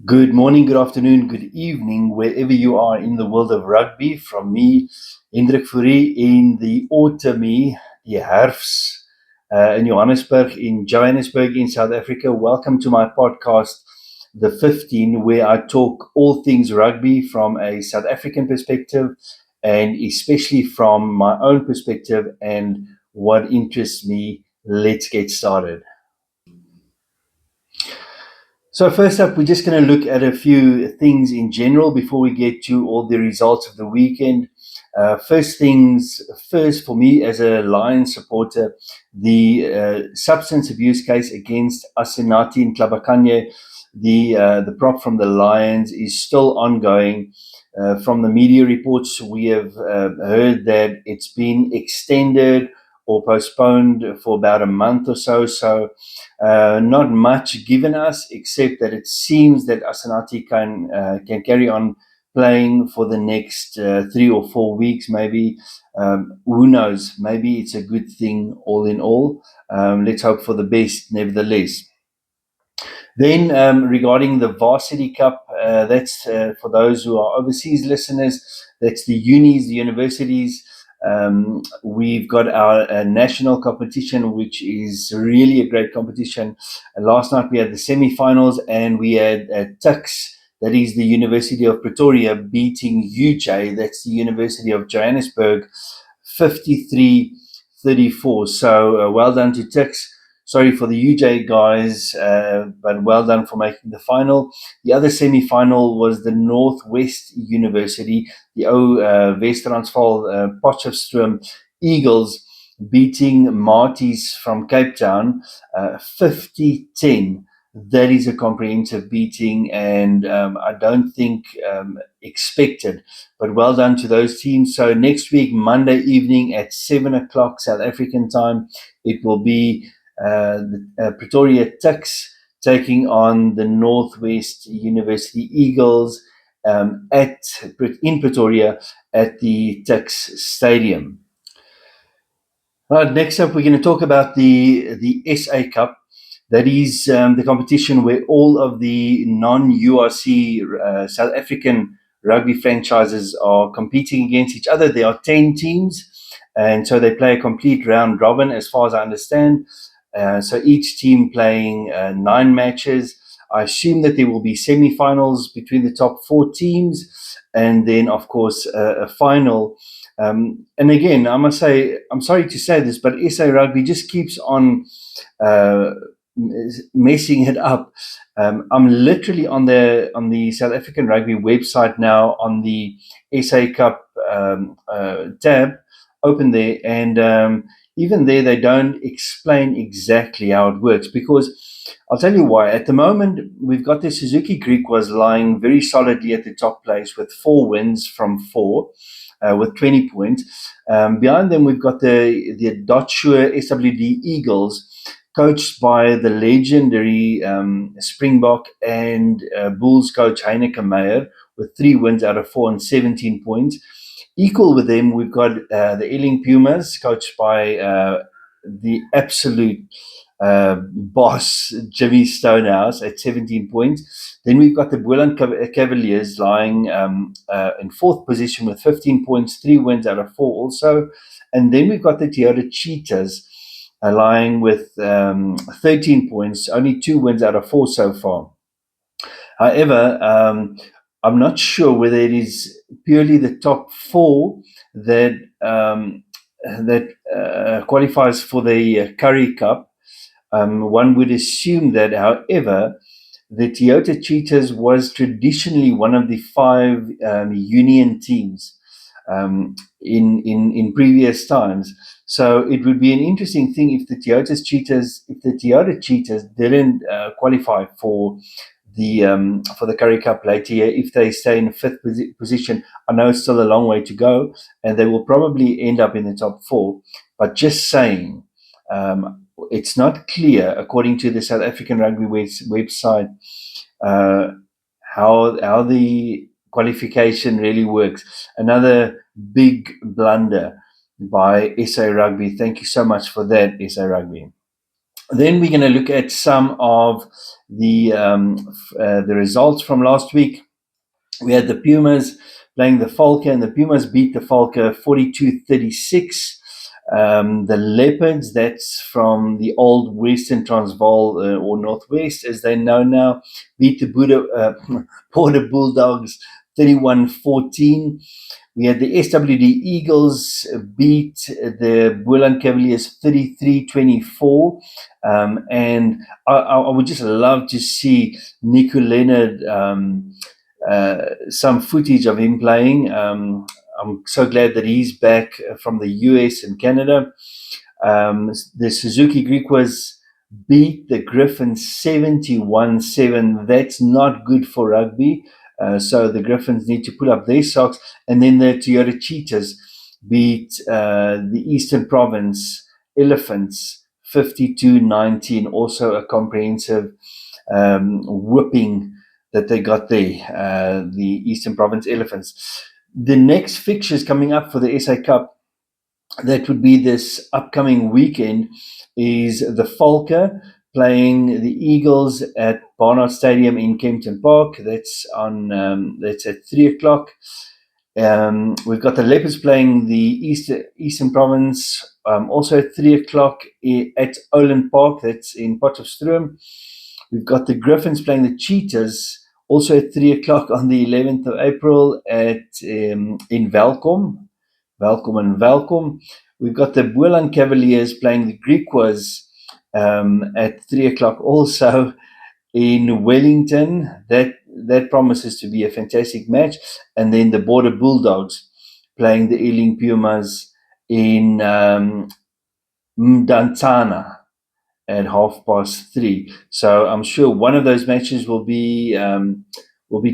Good morning, good afternoon, good evening, wherever you are in the world of rugby. From me, Hendrik Fourie in the autumn, die herfs, in Johannesburg in South Africa. Welcome to my podcast, The 15, where I talk all things rugby from a South African perspective and especially from my own perspective and what interests me. Let's get started. So first up, we're just going to look at a few things in general before we get to all the results of the weekend. First things first, for me as a Lions supporter, the substance abuse case against Asenati and Klabakanye, the prop from the Lions, is still ongoing. From the media reports, we have heard that it's been extended or postponed for about a month or so. So not much given us, except that it seems that Asenati can carry on playing for the next 3 or 4 weeks, maybe. Who knows? Maybe it's a good thing all in all. Let's hope for the best, nevertheless. Then, regarding the Varsity Cup, that's for those who are overseas listeners, that's the unis, the universities. We've got our national competition, which is really a great competition. Last night we had the semi-finals, and we had Tuks, that is the University of Pretoria, beating UJ, that's the University of Johannesburg, 53-34. So well done to Tuks. Sorry for the UJ guys, but well done for making the final. The other semi-final was the Northwest University, the Wes-Transvaal Potchefstroom Eagles, beating Marties from Cape Town 50-10. That is a comprehensive beating, and I don't think expected, but well done to those teams. So next week, Monday evening at 7 o'clock South African time, it will be the Pretoria Tuks taking on the Northwest University Eagles in Pretoria at the Tuks Stadium. Right, next up, we're going to talk about the SA Cup. That is the competition where all of the non-URC South African rugby franchises are competing against each other. There are 10 teams, and so they play a complete round robin, as far as I understand. So each team playing 9 matches. I assume that there will be semi-finals between the top 4 teams, and then, of course, a final. And again, I must say, I'm sorry to say this, but SA Rugby just keeps on messing it up. I'm literally on the South African Rugby website now, on the SA Cup tab, open there, and even there they don't explain exactly how it works, because I'll tell you why. At the moment, we've got the Suzuki Griquas lying very solidly at the top place with 4 wins from 4. With 20 points. Behind them, we've got the Dotshire SWD Eagles, coached by the legendary Springbok and Bulls coach Heineke Meyer, with 3 wins out of 4 and 17 points. Equal with them, we've got the Ealing Pumas, coached by the absolute boss, Jimmy Stonehouse, at 17 points. Then we've got the Boland Cavaliers lying in 4th position with 15 points, 3 wins out of 4 also. And then we've got the Toyota Cheetahs lying with 13 points, only 2 wins out of 4 so far. However, I'm not sure whether it is purely the top 4 that qualifies for the Currie Cup. One would assume that, however, the Toyota Cheetahs was traditionally one of the 5 union teams in previous times. So it would be an interesting thing if the Toyota Cheetahs didn't qualify for the Currie Cup later year, if they stay in 5th position. I know it's still a long way to go, and they will probably end up in the top 4. But just saying, it's not clear, according to the South African Rugby website, how the qualification really works. Another big blunder by SA Rugby. Thank you so much for that, SA Rugby. Then we're going to look at some of the results from last week. We had the Pumas playing the Falca, and the Pumas beat the Falca 42-36. The Leopards, that's from the old Western Transvaal or Northwest, as they know now, beat the Border Bulldogs 31-14. We had the SWD Eagles beat the Boland Cavaliers 33-24. And I would just love to see Nico Leonard, some footage of him playing. I'm so glad that he's back from the US and Canada. The Suzuki Griquas beat the Griffins 71-7. That's not good for rugby. So the Griffins need to pull up their socks. And then the Toyota Cheetahs beat the Eastern Province Elephants 52-19. Also a comprehensive whipping that they got there, the Eastern Province Elephants. The next fixtures coming up for the SA Cup, that would be this upcoming weekend, is the Falca playing the Eagles at Barnard Stadium in Kempton Park. That's at 3:00. We've got the Leopards playing the Eastern Province, also at 3:00 at Olin Park. That's in Potchefstroom. We've got the Griffins playing the Cheetahs, also at 3:00 on the 11th of April in Welkom. Welkom. We've got the Boland Cavaliers playing the Griquas at 3:00 also in Wellington. That promises to be a fantastic match. And then the Border Bulldogs playing the Ealing Pumas in Mdantsana at 3:30. So I'm sure one of those matches will be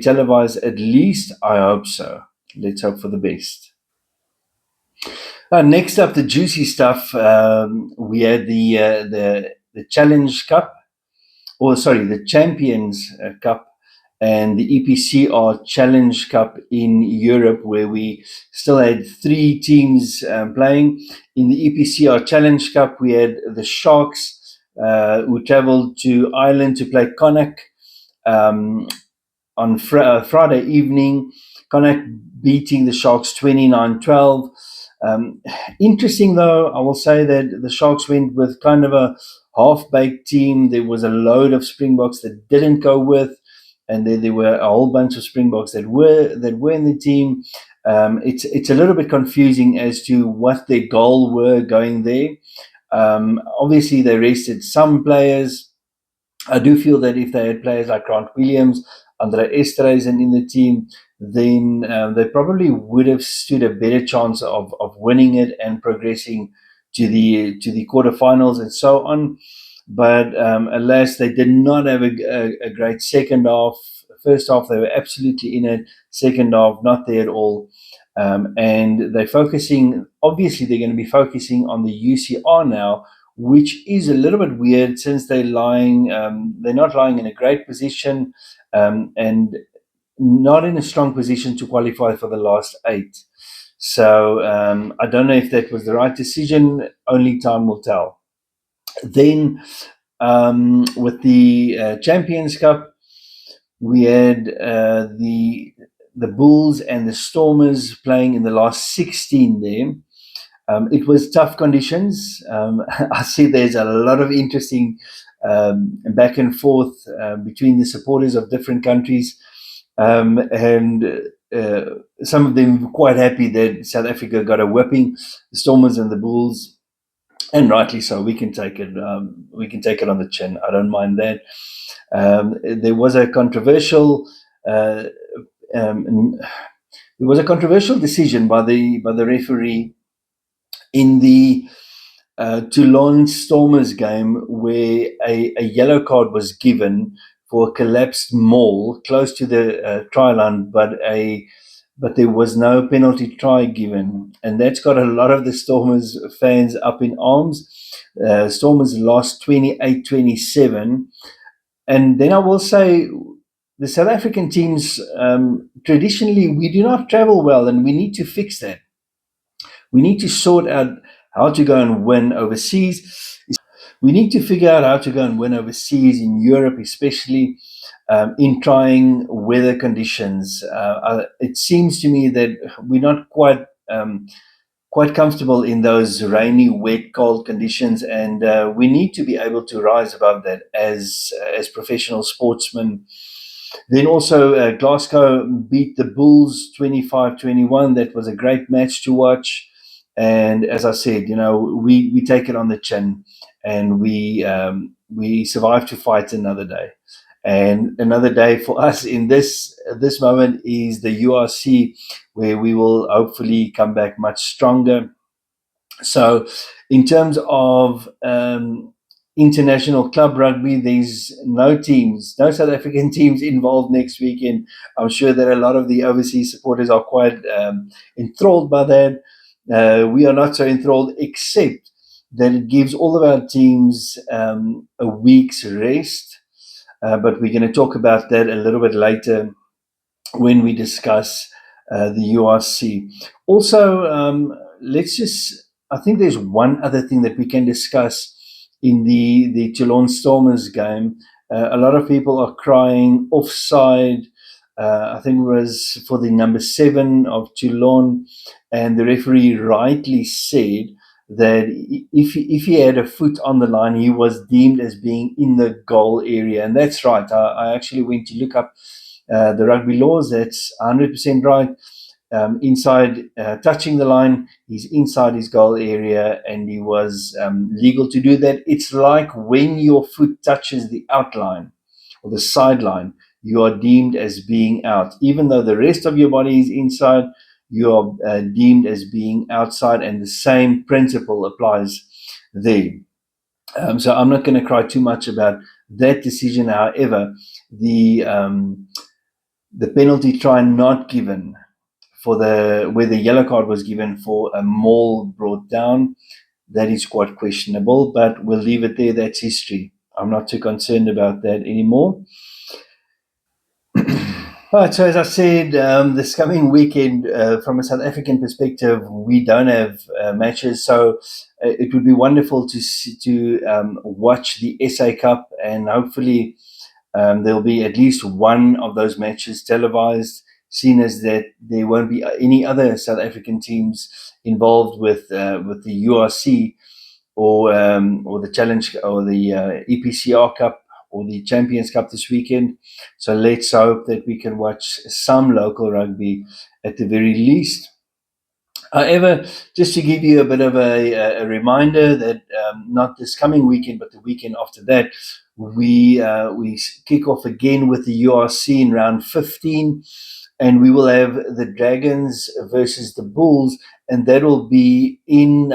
televised at least. I hope so. Let's hope for the best. Next up, the juicy stuff. We had the Challenge Cup, the Champions Cup, and the EPCR Challenge Cup in Europe, where we still had 3 teams playing. In the EPCR Challenge Cup, we had the Sharks, who travelled to Ireland to play Connacht on Friday evening. Connacht beating the Sharks 29-12. Interesting, though, I will say that the Sharks went with kind of a half-baked team. There was a load of Springboks that didn't go with, and then there were a whole bunch of Springboks that were in the team. It's a little bit confusing as to what their goal were going there. Obviously, they rested some players. I do feel that if they had players like Grant Williams, Andre Esterhuizen in the team, then they probably would have stood a better chance of winning it and progressing to the quarterfinals and so on. But alas, they did not have a great second half. First half, they were absolutely in it. Second half, not there at all. And they're focusing, obviously, they're going to be focusing on the UCR now, which is a little bit weird since they're not lying in a great position, and not in a strong position to qualify for the last 8. So I don't know if that was the right decision. Only time will tell. Then with the Champions Cup, we had the Bulls and the Stormers playing in the last 16 there. It was tough conditions. I see there's a lot of interesting back and forth between the supporters of different countries, and some of them were quite happy that South Africa got a whipping, the Stormers and the Bulls, and rightly so. We can take it. We can take it on the chin. I don't mind that. There was a controversial. There was a controversial decision by the referee in the Toulon Stormers game, where a yellow card was given for a collapsed maul close to the try line, but there was no penalty try given, and that's got a lot of the Stormers fans up in arms. Stormers lost 28-27, and then I will say the South African teams, traditionally, we do not travel well, and we need to fix that. We need to sort out how to go and win overseas. We need to figure out how to go and win overseas in Europe, especially in trying weather conditions. It seems to me that we're not quite comfortable in those rainy, wet, cold conditions, and we need to be able to rise above that as professional sportsmen. Then also, Glasgow beat the Bulls 25-21. That was a great match to watch. And as I said, we take it on the chin, and we survive to fight another day. And another day for us in this moment is the URC, where we will hopefully come back much stronger. So, in terms of international club rugby, there's no South African teams involved next weekend. I'm sure that a lot of the overseas supporters are quite enthralled by that. We are not so enthralled, except that it gives all of our teams a week's rest. But we're going to talk about that a little bit later when we discuss the URC. Also, I think there's one other thing that we can discuss in the Toulon Stormers game. A lot of people are crying offside. I think it was for the number 7 of Toulon, and the referee rightly said that if he had a foot on the line, he was deemed as being in the goal area, and that's right. I actually went to look up the rugby laws. That's 100% right. Inside, touching the line, he's inside his goal area, and he was legal to do that. It's like when your foot touches the outline or the sideline, you are deemed as being out. Even though the rest of your body is inside, you are deemed as being outside, and the same principle applies there. So I'm not going to cry too much about that decision. However, the penalty try not given for where the yellow card was given for a maul brought down, that is quite questionable, but we'll leave it there. That's history. I'm not too concerned about that anymore. Right, so as I said, this coming weekend, from a South African perspective, we don't have matches, so it would be wonderful to watch the SA Cup, and hopefully there'll be at least one of those matches televised, seeing as that there won't be any other South African teams involved with the URC or the Challenge or the EPCR Cup or the Champions Cup this weekend. So let's hope that we can watch some local rugby at the very least. However, just to give you a bit of a reminder that not this coming weekend, but the weekend after that, we kick off again with the URC in round 15, and we will have the Dragons versus the Bulls, and that will be in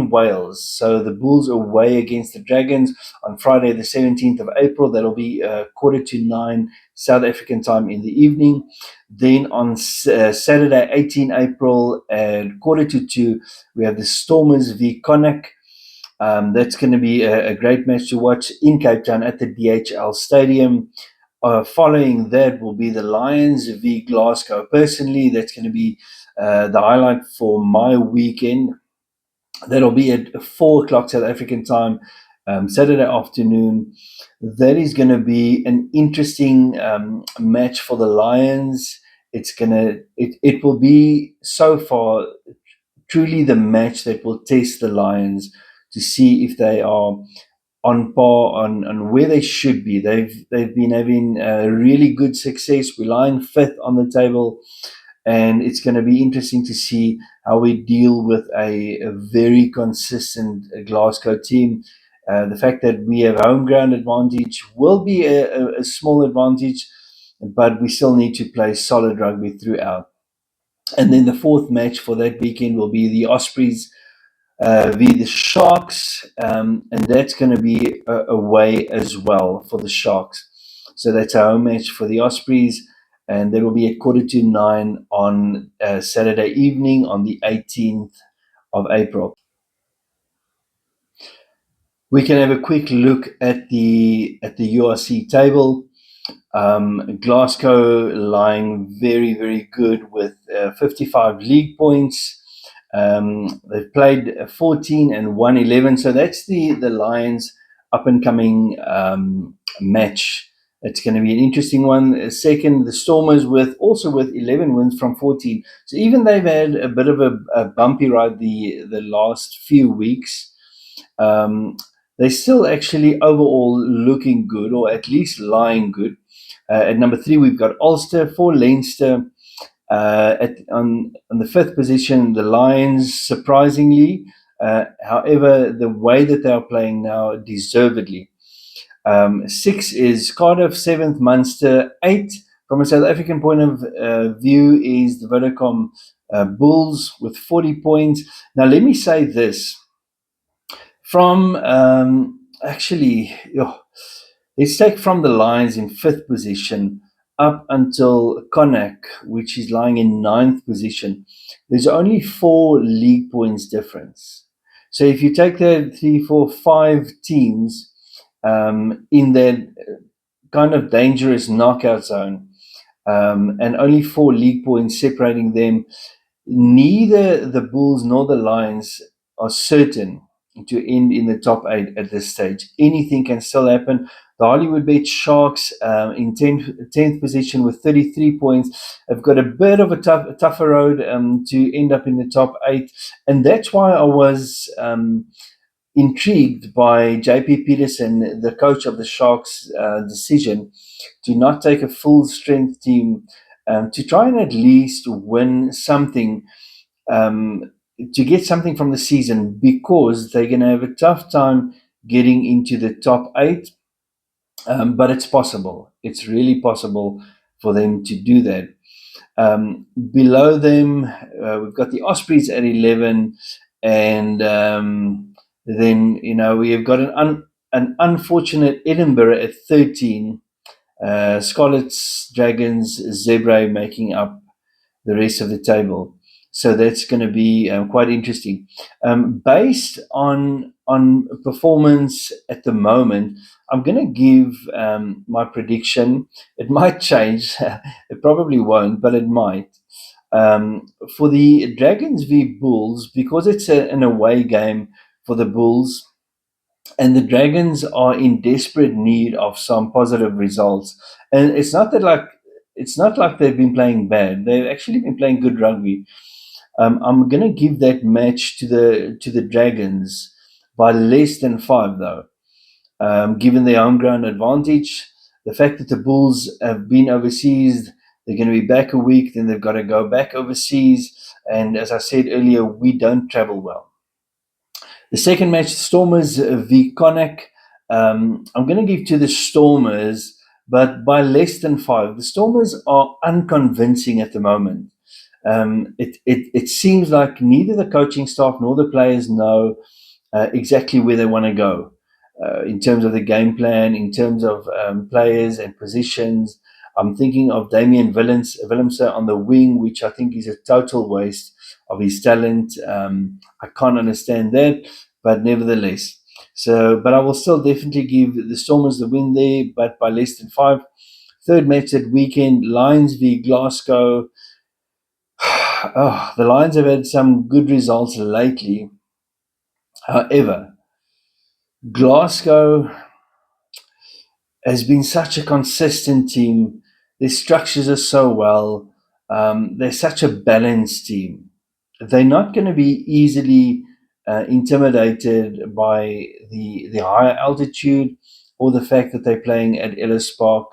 Wales. So the Bulls away against the Dragons on Friday, the 17th of April. That'll be 9:15 South African time in the evening. Then on Saturday, 18 April at 1:45, we have the Stormers v Connacht. That's going to be a great match to watch in Cape Town at the DHL Stadium. Following that will be the Lions v Glasgow. Personally, that's going to be the highlight for my weekend. That'll be at 4 o'clock South African time, Saturday afternoon. That is going to be an interesting match for the Lions. It will be so far truly the match that will test the Lions to see if they are on par on where they should be. They've been having really good success. We're lying 5th on the table, and it's going to be interesting to see how we deal with a very consistent Glasgow team. The fact that we have home ground advantage will be a small advantage, but we still need to play solid rugby throughout. And then the fourth match for that weekend will be the Ospreys v the Sharks, and that's going to be away as well for the Sharks. So that's a home match for the Ospreys, and that will be at 9:15 on Saturday evening on the 18th of April. We can have a quick look at the URC table. Glasgow lying very, very good with 55 league points. They've played 14 and won 11. So that's the Lions' up and coming match. It's going to be an interesting one. Second, the Stormers with 11 wins from 14. So even they've had a bit of a bumpy ride the last few weeks. Um, they're still actually overall looking good, or at least lying good. At number 3, we've got Ulster. 4, Leinster. On the 5th position, the Lions, surprisingly. However, the way that they are playing now, deservedly. 6 is Cardiff, 7th, Munster. 8, from a South African point of view, is the Vodacom Bulls with 40 points. Now, let me say this. From actually, let's take from the Lions in 5th position up until Connacht, which is lying in 9th position. There's only 4 league points difference. So if you take the 3, 4, 5 teams in that kind of dangerous knockout zone, and only 4 league points separating them, neither the Bulls nor the Lions are certain to end in the top 8 at this stage. Anything can still happen. The Hollywood Bet Sharks in 10th position with 33 points have got a bit of a tougher road to end up in the top 8. And that's why I was intrigued by JP Peterson, the coach of the Sharks' decision to not take a full strength team, to try and at least win something, to get something from the season, because they're going to have a tough time getting into the top 8. But it's possible. It's really possible for them to do that. Below them, we've got the Ospreys at 11, and then we have got an unfortunate Edinburgh at 13. Scarlets, Dragons, Zebra making up the rest of the table. So that's going to be quite interesting. Based on performance at the moment, I'm going to give my prediction. It might change. It probably won't, but it might. For the Dragons v Bulls, because it's an away game for the Bulls, and the Dragons are in desperate need of some positive results. And it's not like they've been playing bad. They've actually been playing good rugby. I'm going to give that match to the Dragons by less than 5, though. Given their home ground advantage, the fact that the Bulls have been overseas, they're going to be back a week, then they've got to go back overseas. And as I said earlier, we don't travel well. The second match, Stormers v Connacht. I'm going to give to the Stormers, but by less than 5. The Stormers are unconvincing at the moment. It seems like neither the coaching staff nor the players know exactly where they want to go in terms of the game plan, in terms of players and positions. I'm thinking of Damien Willemse on the wing, which I think is a total waste of his talent. I can't understand that, but nevertheless. But I will still definitely give the Stormers the win there, but by less than 5. Third match that weekend, Lions v Glasgow. The Lions have had some good results lately. However, Glasgow has been such a consistent team. Their structures are so well. They're such a balanced team. They're not going to be easily intimidated by the higher altitude or the fact that they're playing at Ellis Park.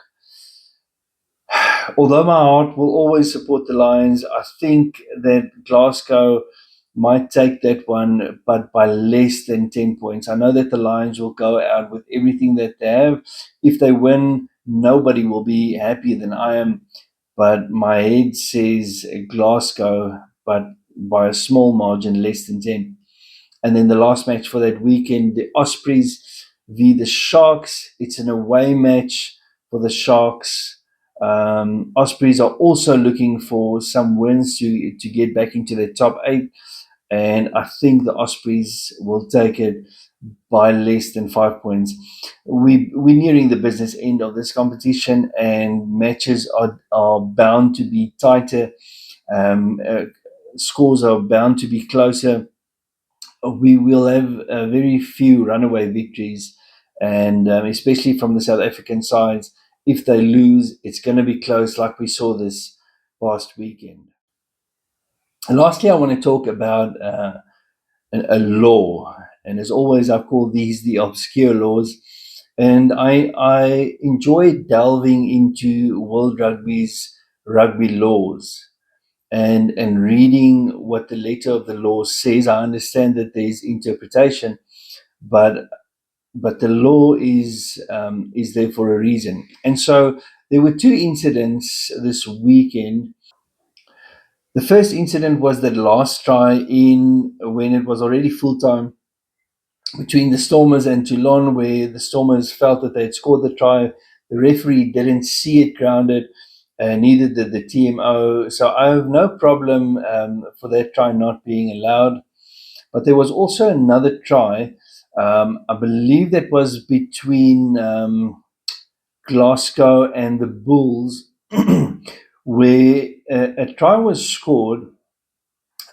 Although my heart will always support the Lions, I think that Glasgow might take that one, but by less than 10 points. I know that the Lions will go out with everything that they have. If they win, nobody will be happier than I am. But my head says Glasgow, but by a small margin, less than 10. And then the last match for that weekend, the Ospreys v the Sharks. It's an away match for the Sharks. Ospreys are also looking for some wins to get back into the top 8. And I think the Ospreys will take it by less than 5 points. We're nearing the business end of this competition, and matches are bound to be tighter. scores are bound to be closer. We will have very few runaway victories, and especially from the South African sides, if they lose, it's going to be close, like we saw this past weekend. And lastly, I want to talk about a law, and as always, I call these the obscure laws. And I enjoy delving into World Rugby's rugby laws and reading what the letter of the law says. I understand that there's interpretation, but the law is there for a reason. And so there were two incidents this weekend. The first incident was that last try in when it was already full time between the Stormers and Toulon, where the Stormers felt that they had scored the try. The referee didn't see it grounded, neither did the TMO. So I have no problem for that try not being allowed. But there was also another try. I believe that was between Glasgow and the Bulls, where a try was scored,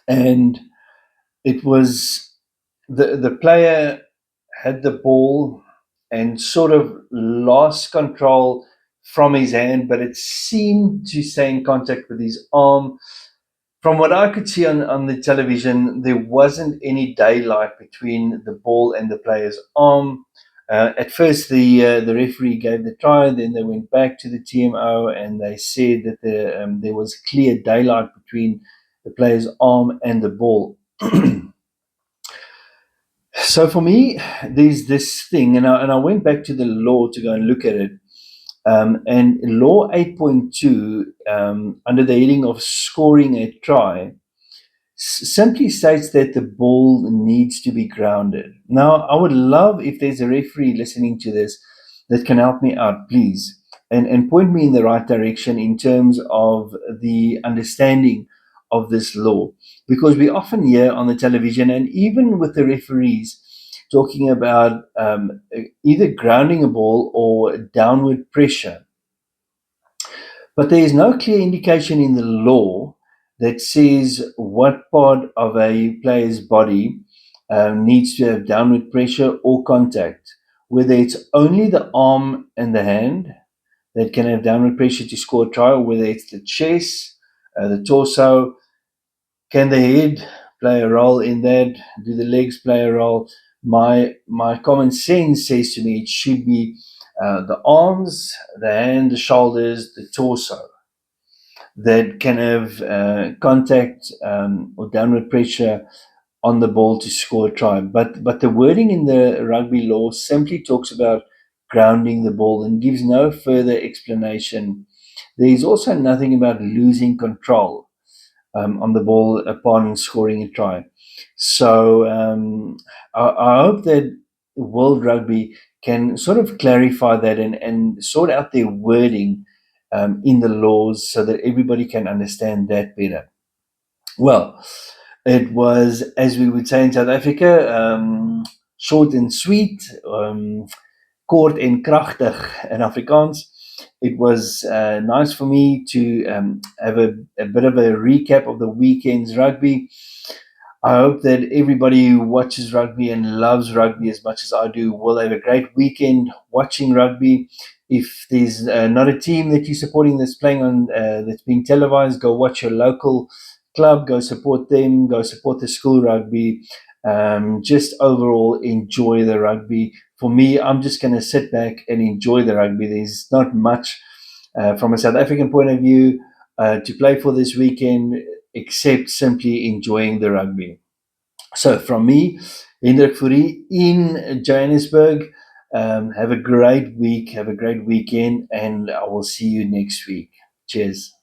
and it was the player had the ball and sort of lost control from his hand, but it seemed to stay in contact with his arm. From what I could see on the television, there wasn't any daylight between the ball and the player's arm. At first, the referee gave the try, then they went back to the TMO and they said that there was clear daylight between the player's arm and the ball. So for me, there's this thing, and I went back to the law to go and look at it. And Law 8.2, under the heading of scoring a try, simply states that the ball needs to be grounded. Now, I would love if there's a referee listening to this that can help me out, please, and point me in the right direction in terms of the understanding of this law. Because we often hear on the television and even with the referees talking about either grounding a ball or downward pressure. But there is no clear indication in the law that says what part of a player's body needs to have downward pressure or contact, whether it's only the arm and the hand that can have downward pressure to score a try, or whether it's the chest, the torso. Can the head play a role in that? Do the legs play a role? My common sense says to me it should be the arms, the hand, the shoulders, the torso that can have contact or downward pressure on the ball to score a try. But the wording in the rugby law simply talks about grounding the ball and gives no further explanation. There is also nothing about losing control on the ball upon scoring a try. So I hope that World Rugby can sort of clarify that and sort out their wording in the laws so that everybody can understand that better. Well, it was, as we would say in South Africa, short and sweet, kort en kragtig in Afrikaans. It was nice for me to have a bit of a recap of the weekend's rugby. I hope that everybody who watches rugby and loves rugby as much as I do will have a great weekend watching rugby. If there's not a team that you're supporting that's playing on that's being televised, go watch your local club, go support them, go support the school rugby. Just overall enjoy the rugby. For me, I'm just going to sit back and enjoy the rugby. There's not much from a South African point of view to play for this weekend except simply enjoying the rugby. So from me, Hendrik Fourie in Johannesburg, have a great week, have a great weekend, and I will see you next week. Cheers.